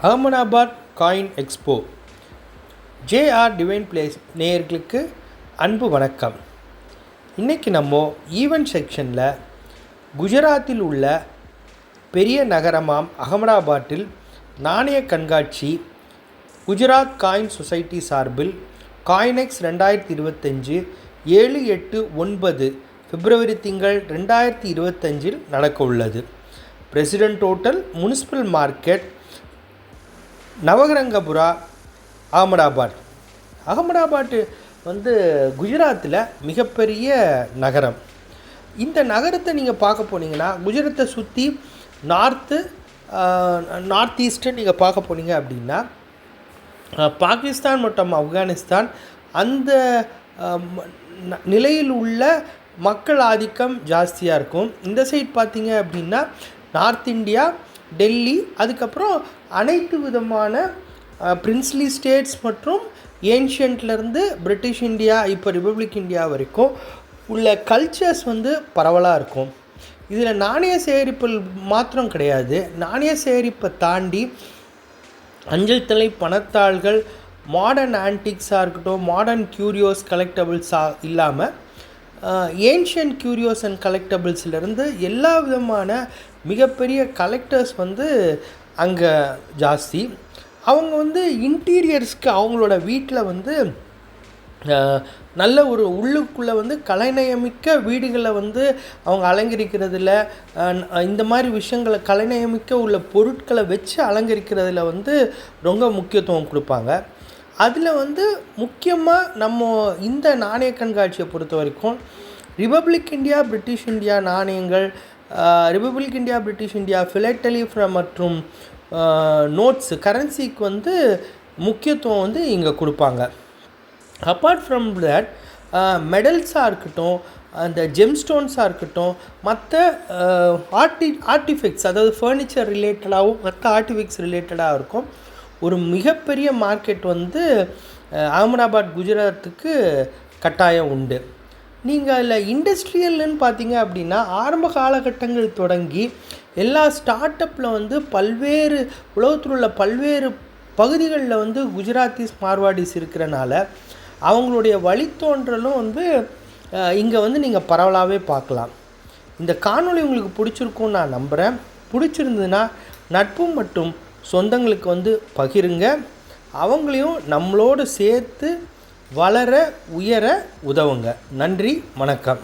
Ahmedabad coin expo JR divine place நேயர்களுக்கு அன்பு வணக்கம். இன்றைக்கி நம்ம ஈவெண்ட் செக்ஷனில் குஜராத்தில் உள்ள பெரிய நகரமாம் அகமதாபாத்தில் நாணய கண்காட்சி குஜராத் காயின் சொசைட்டி சார்பில் காயினெக்ஸ் 2025 7-8-9 பிப்ரவரி திங்கள் 2025 நடக்க உள்ளது. President Hotel, municipal market, Navrangpura, Ahmedabad குஜராத்தில் மிகப்பெரிய நகரம். இந்த நகரத்தை நீங்கள் பார்க்க போனீங்கன்னா குஜராத்தை சுற்றி நார்த் ஈஸ்ட்டு நீங்கள் பார்க்க போனீங்க அப்படின்னா பாகிஸ்தான் மற்றும் ஆப்கானிஸ்தான் அந்த நிலையில் உள்ள மக்கள் ஆதிக்கம் ஜாஸ்தியாக இருக்கும். இந்த சைட் பார்த்தீங்க அப்படின்னா நார்த் இந்தியா, டெல்லி, அதுக்கப்புறம் அனைத்து விதமான பிரின்ஸ்லி ஸ்டேட்ஸ் மற்றும் ஏன்ஷியன்ட்லேருந்து பிரிட்டிஷ் இந்தியா இப்போ ரிப்பப்ளிக் இந்தியா வரைக்கும் உள்ள கல்ச்சர்ஸ் பரவலாக இருக்கும். இதில் நாணய சேகரிப்பு மாத்திரம் கிடையாது, நாணய சேகரிப்பை தாண்டி அஞ்சல் தலை, பணத்தாள்கள், மாடர்ன் ஆன்டிக்ஸாக இருக்கட்டும், மாடர்ன் க்யூரியோஸ் கலெக்டபிள்ஸாக இல்லாமல் ஏன்ஷியன்ட் க்யூரியோஸ் அண்ட் கலெக்டபிள்ஸ்லேருந்து எல்லா விதமான மிகப்பெரிய கலெக்டர்ஸ் அங்கே ஜாஸ்தி. அவங்க இன்டீரியர்ஸ்க்கு அவங்களோட வீட்டில் நல்ல ஒரு உள்ளுக்குள்ளே கலைநயமிக்க வீடுகளை அவங்க அலங்கரிக்கிறதுல, இந்த மாதிரி விஷயங்களை கலைநயமிக்க உள்ள பொருட்களை வச்சு அலங்கரிக்கிறதுல ரொம்ப முக்கியத்துவம் கொடுப்பாங்க. அதில் முக்கியமாக நம்ம இந்த நாணய கண்காட்சியை பொறுத்த வரைக்கும் ரிப்பப்ளிக் இந்தியா, பிரிட்டிஷ் இந்தியா நாணயங்கள், ரிப்பப்ளிக் இந்தியா, பிரிட்டிஷ் இந்தியா, ஃபிலட்டெலிஃப் மற்றும் நோட்ஸ், கரன்சிக்கு முக்கியத்துவம் இங்கே கொடுப்பாங்க. அப்பார்ட் ஃப்ரம் தட் மெடல்ஸாக இருக்கட்டும், அந்த ஜெம்ஸ்டோன்ஸாக இருக்கட்டும், மற்ற ஆர்டிஃபெக்ட்ஸ், அதாவது ஃபர்னிச்சர் ரிலேட்டடாகவும் மற்ற ஆர்டிஃபெக்ட்ஸ் ரிலேட்டடாக இருக்கும். ஒரு மிகப்பெரிய மார்க்கெட் அகமதாபாத் குஜராத்துக்கு கட்டாயம் உண்டு. நீங்கள் அதில் இண்டஸ்ட்ரியல்னு பார்த்தீங்க அப்படின்னா ஆரம்ப காலகட்டங்கள் தொடங்கி எல்லா ஸ்டார்ட் அப்பில் பல்வேறு உலகத்தில் உள்ள பல்வேறு பகுதிகளில் குஜராத்திஸ், மார்வாடிஸ் இருக்கிறனால அவங்களுடைய வழித்தோன்றலும் இங்கே நீங்கள் பரவலாகவே பார்க்கலாம். இந்த காணொளி உங்களுக்கு பிடிச்சிருக்கும்னு நான் நம்புகிறேன். பிடிச்சிருந்ததுன்னா நட்பு மற்றும் சொந்தங்களுக்கு பகிருங்க. அவங்களையும் நம்மளோடு சேர்த்து வளர உயர உதவுங்க. நன்றி, வணக்கம்.